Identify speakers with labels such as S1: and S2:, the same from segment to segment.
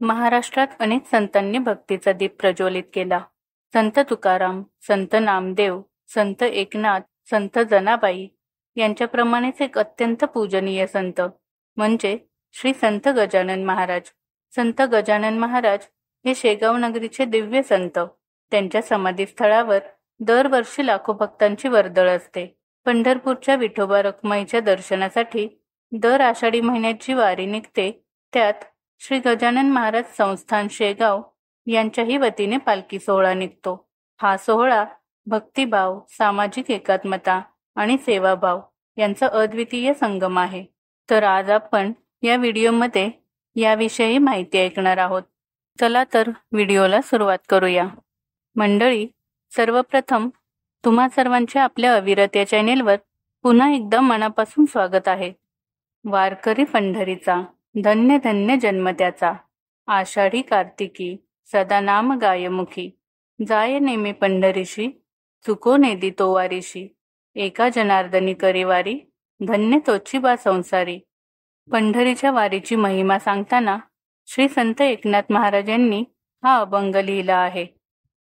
S1: महाराष्ट्रात अनेक संतांनी भक्तीचा दीप प्रज्वलित केला. संत तुकाराम, संत नामदेव, संत एकनाथ, संत जनाबाई यांच्याप्रमाणेच एक अत्यंत पूजनीय संत म्हणजे श्री संत गजानन महाराज. संत गजानन महाराज हे शेगाव नगरीचे दिव्य संत. त्यांच्या समाधीस्थळावर दरवर्षी लाखो भक्तांची वर्दळ असते. पंढरपूरच्या विठोबा रखुमाईच्या दर्शनासाठी दर आषाढी महिन्यात जी वारी निघते त्यात श्री गजानन महाराज संस्थान शेगाव यांच्याही वतीने पालखी सोहळा निघतो. हा सोहळा भक्तिभाव, सामाजिक एकात्मता आणि सेवाभाव यांचा अद्वितीय संगम आहे. तर आज आपण या व्हिडिओमध्ये याविषयी माहिती ऐकणार आहोत. चला तर व्हिडिओला सुरुवात करूया. मंडळी, सर्वप्रथम तुम्हा सर्वांचे आपल्या अविरत या चॅनेलवर पुन्हा एकदा मनापासून स्वागत आहे. वारकरी पंढरीचा धन्य धन्य जन्म त्याचा, आषाढी कार्तिकी सदा नाम गायमुखी, जाय नेमी पंढरीशी चुको नेदी तो वारीशी, एका जनार्दनी करीवारी धन्य तोची बा संसारी. पंढरीच्या वारीची महिमा सांगताना श्री संत एकनाथ महाराज यांनी हा अभंग लिहिला आहे.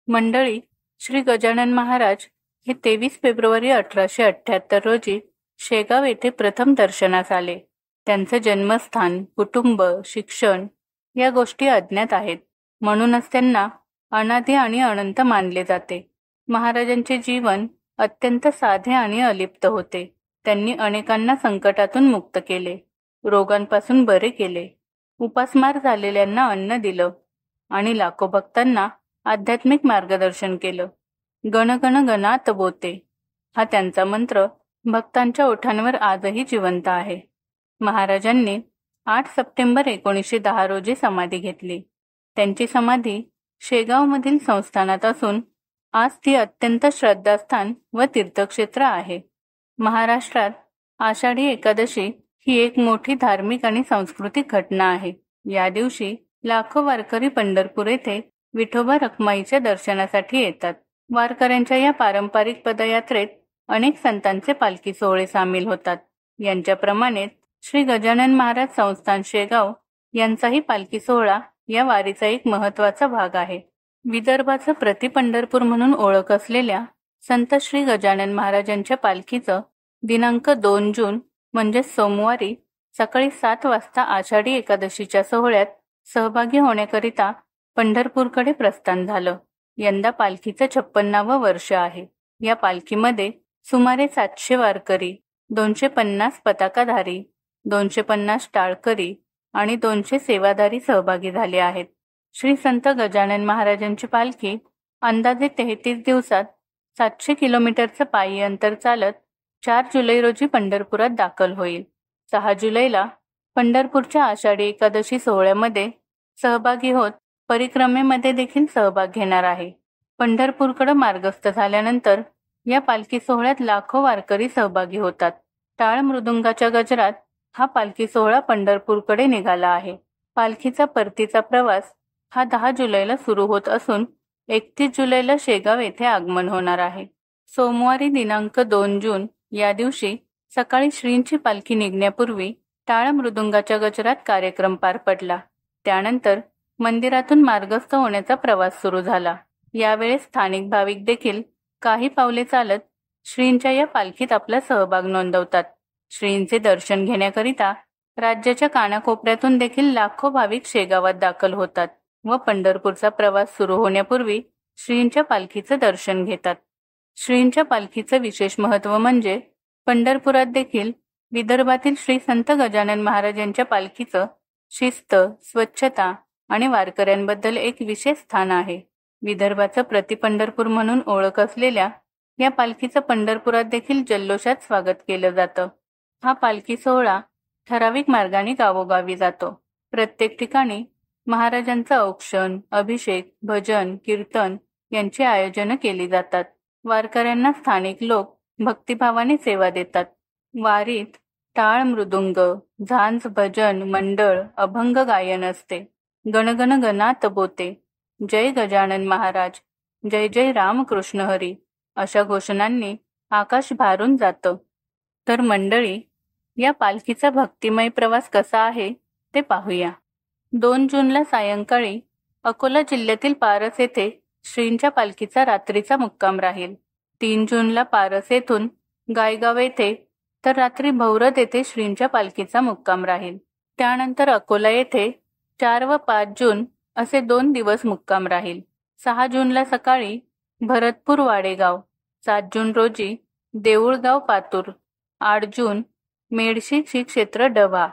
S1: मंडळी, श्री गजानन महाराज हे 23 फेब्रुवारी 1878 रोजी शेगाव येथे प्रथम दर्शनास आले. त्यांचं जन्मस्थान, कुटुंब, शिक्षण या गोष्टी अज्ञात आहेत. म्हणूनच त्यांना अनादी आणि अनंत मानले जाते. महाराजांचे जीवन अत्यंत साधे आणि अलिप्त होते. त्यांनी अनेकांना संकटातून मुक्त केले, रोगांपासून बरे केले, उपासमार झालेल्यांना अन्न दिलं आणि लाखो भक्तांना आध्यात्मिक मार्गदर्शन केलं. गण गण गणात बोते हा त्यांचा मंत्र भक्तांच्या ओठांवर आजही जिवंत आहे. महाराजांनी 8 सप्टेंबर 1910 रोजी समाधी घेतली. त्यांची समाधी शेगावमधील संस्थानात असून आज ती अत्यंत श्रद्धास्थान व तीर्थक्षेत्र आहे. महाराष्ट्रात आषाढी एकादशी ही एक मोठी धार्मिक आणि सांस्कृतिक घटना आहे. या दिवशी लाखो वारकरी पंढरपूर येथे विठोबा रखुमाईच्या दर्शनासाठी येतात. वारकऱ्यांच्या या पारंपरिक पदयात्रेत अनेक संतांचे पालखी सोहळे सामील होतात. यांच्याप्रमाणेच श्री गजानन महाराज संस्थान शेगाव यांचाही पालखी सोहळा या वारीचा एक महत्त्वाचा भाग आहे. विदर्भाचं प्रति पंढरपूर म्हणून ओळख असलेल्या संत श्री गजानन महाराजांच्या पालखीचं दिनांक 2 जून म्हणजे सोमवारी सकाळी 7 वाजता आषाढी एकादशीच्या सोहळ्यात सहभागी होण्याकरिता पंढरपूरकडे प्रस्थान झालं. यंदा पालखीचं 56वं वर्ष आहे. या पालखीमध्ये सुमारे 700 वारकरी, 250 पताकाधारी, 250 टाळकरी आणि 200 सेवाधारी सहभागी झाले आहेत. श्री संत गजानन महाराजांची पालखी अंदाजे 33 दिवसात 700 किलोमीटरचं पायी अंतर चालत 4 जुलै रोजी पंढरपुरात दाखल होईल. 6 जुलैला पंढरपूरच्या आषाढी एकादशी सोहळ्यामध्ये सहभागी होत परिक्रमेमध्ये देखील सहभाग घेणार आहे. पंढरपूरकडे मार्गस्थ झाल्यानंतर या पालखी सोहळ्यात लाखो वारकरी सहभागी होतात. टाळ मृदुंगाच्या गजरात हा पालखी सोहळा पंढरपूरकडे निघाला आहे. पालखीचा परतीचा प्रवास हा 10 जुलैला सुरू होत असून 31 जुलैला शेगाव येथे आगमन होणार आहे. सोमवारी दिनांक 2 जून या दिवशी सकाळी श्रींची पालखी निघण्यापूर्वी टाळ मृदुंगाच्या गजरात कार्यक्रम पार पडला. त्यानंतर मंदिरातून मार्गस्थ होण्याचा प्रवास सुरू झाला. यावेळेस स्थानिक भाविक देखील काही पावले चालत श्रींच्या या पालखीत आपला सहभाग नोंदवतात. श्रींचे दर्शन घेण्याकरिता राज्याच्या कानाकोपऱ्यातून देखील लाखो भाविक शेगावात दाखल होतात व पंढरपूरचा प्रवास सुरू होण्यापूर्वी श्रींच्या पालखीचं दर्शन घेतात. श्रींच्या पालखीचं विशेष महत्त्व म्हणजे पंढरपुरात देखील विदर्भातील श्री संत गजानन महाराज यांच्या पालखीचं शिस्त, स्वच्छता आणि वारकऱ्यांबद्दल एक विशेष स्थान आहे. विदर्भाचं प्रति पंढरपूर म्हणून ओळख असलेल्या या पालखीचं पंढरपुरात देखील जल्लोषात स्वागत केलं जातं. हा पालखी सोहळा ठराविक मार्गाने गावोगावी जातो. प्रत्येक ठिकाणी महाराजांचं औक्षण, अभिषेक, भजन, कीर्तन यांची आयोजनं केली जातात. वारकऱ्यांना स्थानिक लोक भक्तिभावाने सेवा देतात. वारीत टाळ मृदुंग, झांज, भजन, मंडळ, अभंग गायन असते. गणगण गणात बोते, जय गजानन महाराज, जय जय रामकृष्ण हरी अशा घोषणांनी आकाश भारून जातं. तर मंडळी, या पालखीचा भक्तिमय प्रवास कसा आहे ते पाहूया. 2 जूनला सायंकाळी अकोला जिल्ह्यातील पारस येथे श्रींच्या पालखीचा रात्रीचा मुक्काम राहील. 3 जूनला पारस येथून गायगाव येथे तर रात्री भौरत येथे श्रींच्या पालखीचा मुक्काम राहील. त्यानंतर अकोला येथे 4 व 5 जून असे 2 दिवस मुक्काम राहील. 6 जूनला सकाळी भरतपूर वाडेगाव, 7 जून रोजी देऊळगाव पातूर, 8 जून मेडशी श्री क्षेत्र डव्हा,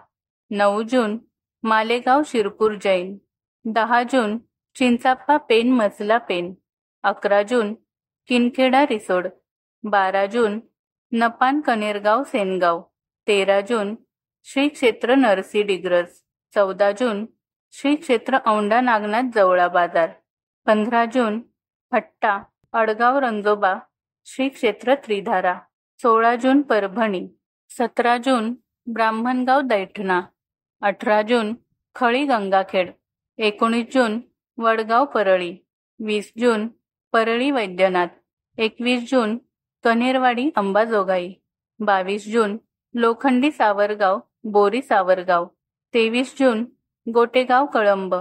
S1: 9 जून मालेगाव शिरपूर जैन, 10 जून चिंचाप्पा पेन मसला पेन, 11 जून किनखेडा रिसोड, 12 जून नपान कनेरगाव सेनगाव, 13 जून श्री क्षेत्र नरसी डिग्रज, 14 जून श्री क्षेत्र औंढा नागनाथ जवळा बाजार, 15 जून हट्टा अडगाव रंजोबा श्री क्षेत्र त्रिधारा, 16 जून परभणी, 17 जून ब्राह्मणगाव दैठणा, 18 जून खळी गंगाखेड, 19 जून वडगाव परळी, 20 जून परळी वैद्यनाथ, 21 जून कनेरवाडी अंबाजोगाई, 22 जून लोखंडी सावरगाव बोरी सावरगाव, 23 जून गोटेगाव कळंब,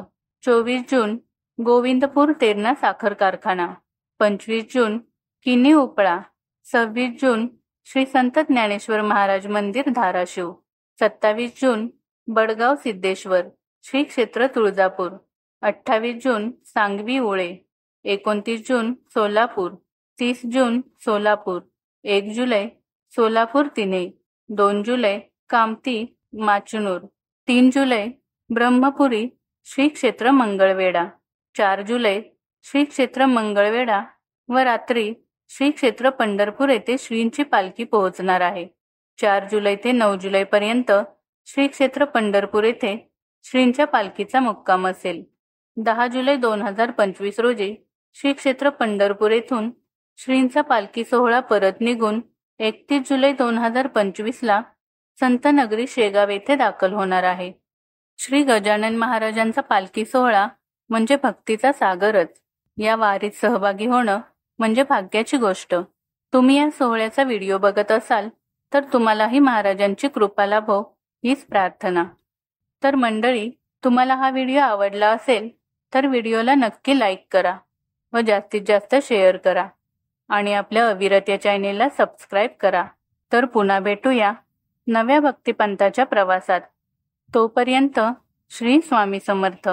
S1: 24 जून गोविंदपूर तेरणा साखर कारखाना, 25 जून किनी उपळा, 26 जून श्री संत ज्ञानेश्वर महाराज मंदिर धाराशिव, 27 जून बडगाव सिद्धेश्वर श्री क्षेत्र तुळजापूर, 28 जून सांगवी उळे, 29 जून सोलापूर, 30 जून सोलापूर, 1 जुलै सोलापूर तिने, 2 जुलै कामती माचनूर, 3 जुलै ब्रह्मपुरी श्री क्षेत्र मंगळवेढा, 4 जुलै श्री क्षेत्र मंगळवेढा व रात्री श्री क्षेत्र पंढरपूर येथे श्रींची पालखी पोहोचणार आहे. 4 जुलै ते 9 जुलैपर्यंत श्री क्षेत्र पंढरपूर येथे श्रींच्या पालखीचा मुक्काम असेल. 10 जुलै 2025 रोजी श्री क्षेत्र पंढरपूर येथून श्रींचा पालखी सोहळा परत निघून 31 जुलै 2025ला संतनगरी शेगाव येथे दाखल होणार आहे. श्री गजानन महाराजांचा पालखी सोहळा म्हणजे भक्तीचा सागरच. या वारीत सहभागी होणं म्हणजे भाग्याची गोष्ट. तुम्ही या सोहळ्याचा व्हिडिओ बघत असाल तर तुम्हालाही महाराजांची कृपा लाभो हीच प्रार्थना. तर मंडळी, तुम्हाला हा व्हिडिओ आवडला असेल तर व्हिडिओला नक्की लाईक करा व जास्तीत जास्त शेअर करा आणि आपल्या अविरत या चॅनेलला सबस्क्राईब करा. तर पुन्हा भेटूया नव्या भक्तिपंथाच्या प्रवासात. तोपर्यंत श्री स्वामी समर्थ.